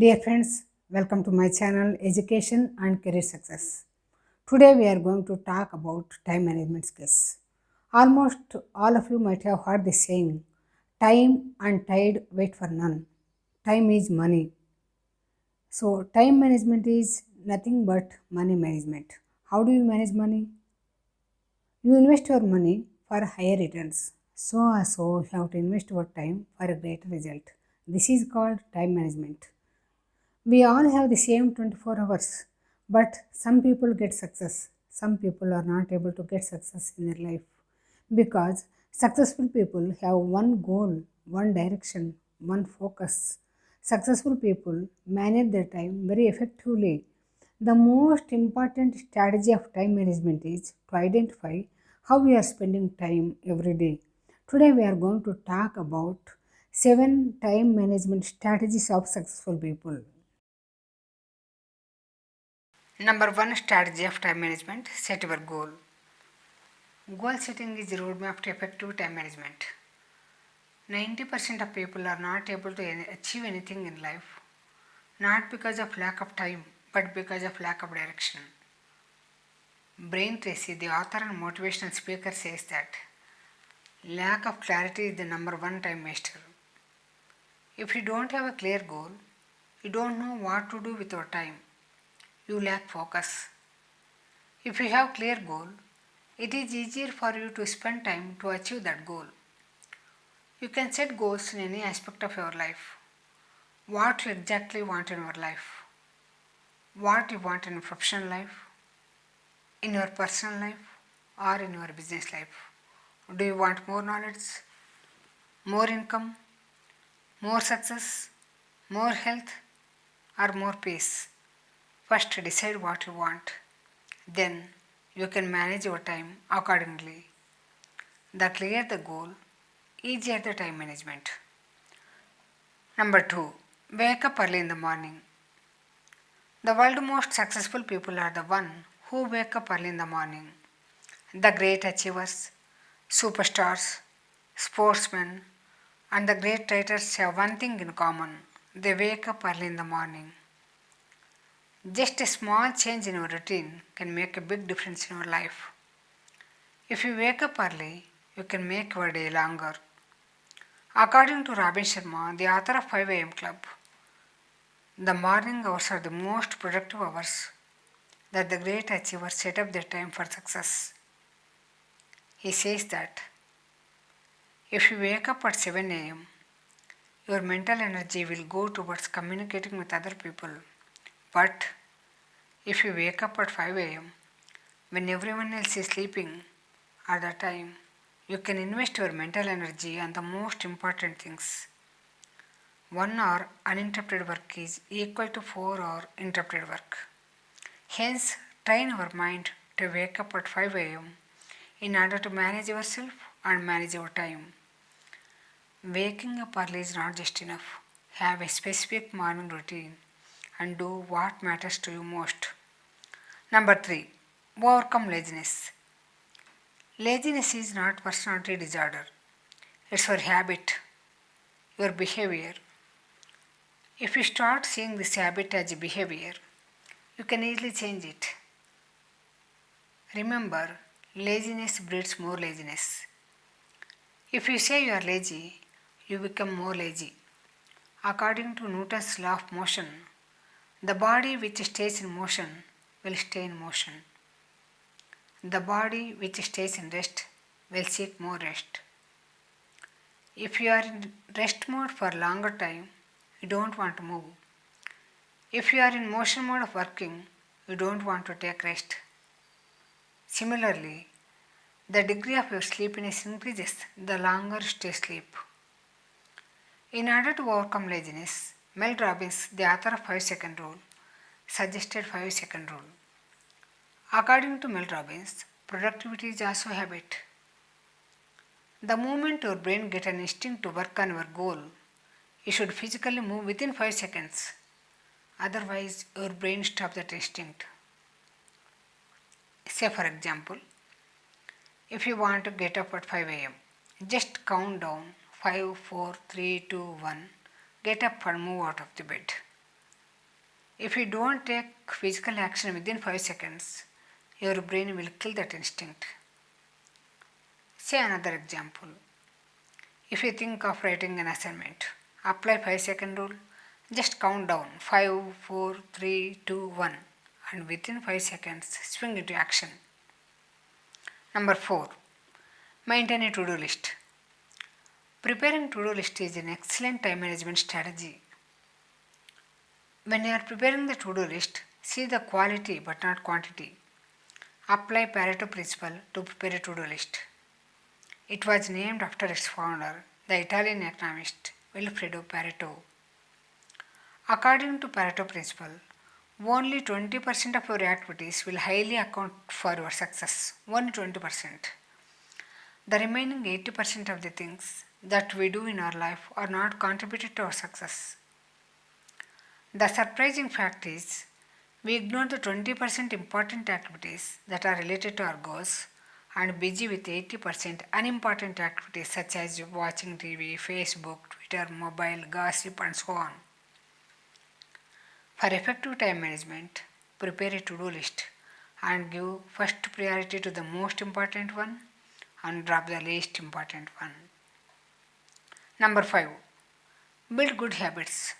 Dear friends, welcome to my channel Education and Career Success. Today we are going to talk about time management skills. Almost all of you might have heard the saying, time and tide wait for none. Time is money. So, time management is nothing but money management. How do you manage money? You invest your money for higher returns. So you have to invest your time for a greater result. This is called time management. We all have the same 24 hours, but some people get success. Some people are not able to get success in their life because successful people have one goal, one direction, one focus. Successful people manage their time very effectively. The most important strategy of time management is to identify how we are spending time every day. Today we are going to talk about 7 time management strategies of successful people. Number 1 strategy of time management, set your goal. Goal setting is the roadmap to effective time management. 90% of people are not able to achieve anything in life, not because of lack of time, but because of lack of direction. Brian Tracy, the author and motivational speaker, says that lack of clarity is the number one time waster. If you don't have a clear goal, you don't know what to do with your time. You lack focus. If you have clear goal, it is easier for you to spend time to achieve that goal. You can set goals in any aspect of your life. What you exactly want in your life, what you want in your professional life, in your personal life, or in your business life. Do you want more knowledge, more income, more success, more health, or more peace? First decide what you want. Then you can manage your time accordingly. The clearer the goal, easier the time management. Number 2. Wake up early in the morning. The world's most successful people are the ones who wake up early in the morning. The great achievers, superstars, sportsmen, and the great writers have one thing in common. They wake up early in the morning. Just a small change in your routine can make a big difference in your life. If you wake up early, you can make your day longer. According to Robin Sharma, the author of 5 a.m. Club, the morning hours are the most productive hours that the great achievers set up their time for success. He says that if you wake up at 7 a.m., your mental energy will go towards communicating with other people. But if you wake up at 5 a.m., when everyone else is sleeping at that time, you can invest your mental energy on the most important things. 1 hour uninterrupted work is equal to 4 hour interrupted work. Hence, train your mind to wake up at 5 a.m. in order to manage yourself and manage your time. Waking up early is not just enough. Have a specific morning routine and do what matters to you most. Number 3. Overcome laziness. Laziness is not personality disorder. It's your habit, your behavior. If you start seeing this habit as a behavior, you can easily change it. Remember, laziness breeds more laziness. If you say you are lazy, you become more lazy. According to Newton's law of motion, the body which stays in motion will stay in motion. The body which stays in rest will seek more rest. If you are in rest mode for longer time, you don't want to move. If you are in motion mode of working, you don't want to take rest. Similarly, the degree of your sleepiness increases the longer you stay asleep. In order to overcome laziness, Mel Robbins, the author of 5-second rule, suggested 5-second rule. According to Mel Robbins, productivity is also a habit. The moment your brain gets an instinct to work on your goal, you should physically move within 5 seconds. Otherwise, your brain stops that instinct. Say for example, if you want to get up at 5 a.m., just count down 5, 4, 3, 2, 1. Get up and move out of the bed. If you don't take physical action within 5 seconds, your brain will kill that instinct. Say another example. If you think of writing an assignment, apply 5-second rule. Just count down 5, 4, 3, 2, 1 and within 5 seconds swing into action. Number 4. Maintain a to-do list. Preparing to-do list is an excellent time management strategy. When you are preparing the to-do list, see the quality but not quantity. Apply Pareto principle to prepare a to-do list. It was named after its founder, the Italian economist Vilfredo Pareto. According to Pareto principle, only 20% of your activities will highly account for your success. Only 20%. The remaining 80% of the things that we do in our life are not contributed to our success. The surprising fact is, we ignore the 20% important activities that are related to our goals and busy with 80% unimportant activities such as watching TV, Facebook, Twitter, mobile, gossip and so on. For effective time management, prepare a to-do list and give first priority to the most important one and drop the least important one. Number 5. Build good habits.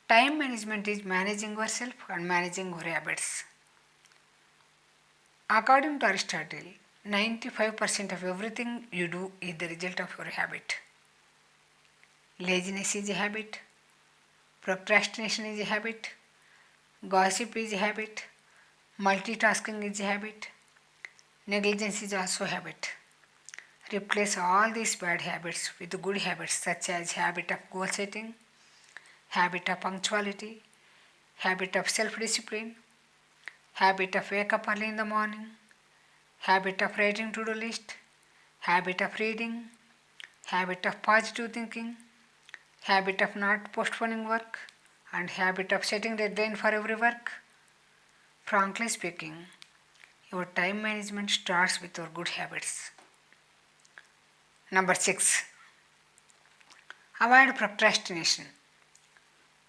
Time management is managing yourself and managing your habits. According to Aristotle, 95% of everything you do is the result of your habit. Laziness is a habit. Procrastination is a habit. Gossip is a habit. Multitasking is a habit. Negligence is also a habit. Replace all these bad habits with good habits such as habit of goal setting, habit of punctuality, habit of self-discipline, habit of wake up early in the morning, habit of writing to-do list, habit of reading, habit of positive thinking, habit of not postponing work, and habit of setting deadline for every work. Frankly speaking, your time management starts with your good habits. Number 6. Avoid procrastination.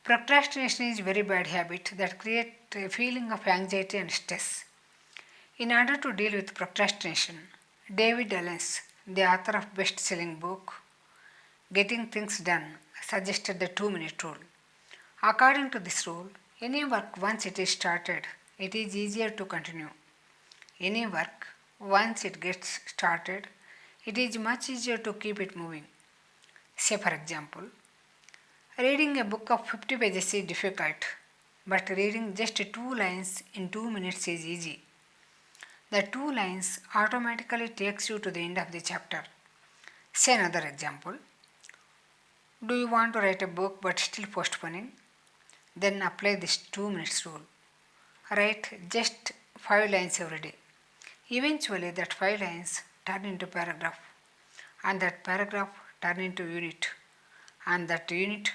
Procrastination is a very bad habit that creates a feeling of anxiety and stress. In order to deal with procrastination, David Allen, the author of best-selling book Getting Things Done, suggested the 2-minute rule. According to this rule, any work once it is started, it is easier to continue. Any work, once it gets started, it is much easier to keep it moving. Say for example, reading a book of 50 pages is difficult, but reading just 2 lines in 2 minutes is easy. The 2 lines automatically takes you to the end of the chapter. Say another example. Do you want to write a book but still postponing? Then apply this 2 minutes rule. Write just 5 lines every day. Eventually that 5 lines turn into paragraph, and that paragraph turn into unit, and that unit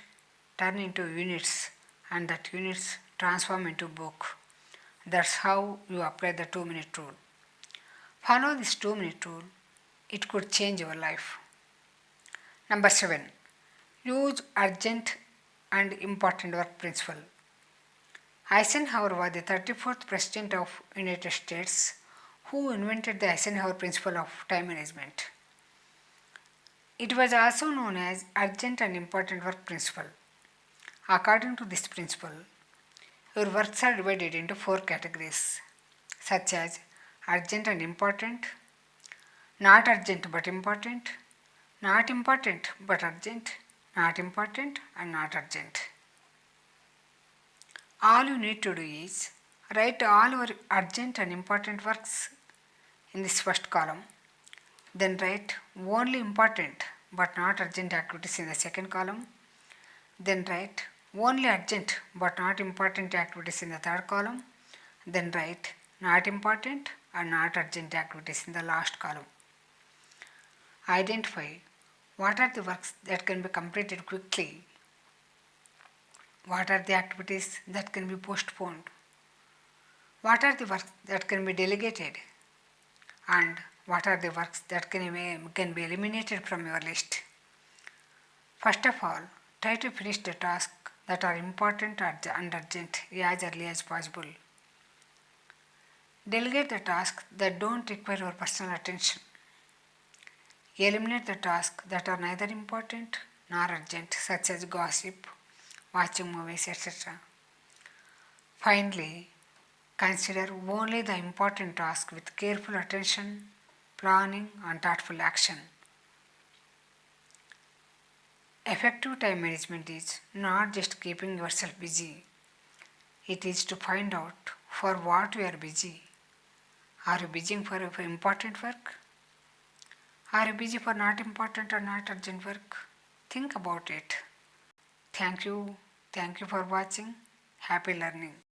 turn into units, and that units transform into book. That's how you apply the 2-minute rule. Follow this 2-minute rule. It could change your life. Number 7. Use urgent and important work principle. Eisenhower was the 34th President of United States who invented the Eisenhower principle of time management. It was also known as urgent and important work principle. According to this principle, your works are divided into 4 categories such as urgent and important, not urgent but important, not important but urgent, not important and not urgent. All you need to do is write all your urgent and important works in this first column. Then write only important but not urgent activities in the second column. Then write only urgent but not important activities in the third column. Then write not important and not urgent activities in the last column. Identify what are the works that can be completed quickly, what are the activities that can be postponed, what are the works that can be delegated, and what are the works that can be eliminated from your list. First of all, try to finish the task that are important and urgent as early as possible. Delegate the tasks that don't require your personal attention. Eliminate the tasks that are neither important nor urgent, such as gossip, watching movies, etc. Finally, consider only the important tasks with careful attention, planning, and thoughtful action. Effective time management is not just keeping yourself busy, it is to find out for what you are busy. Are you busy for important work? Are you busy for not important or not urgent work? Think about it. Thank you. Thank you for watching. Happy learning.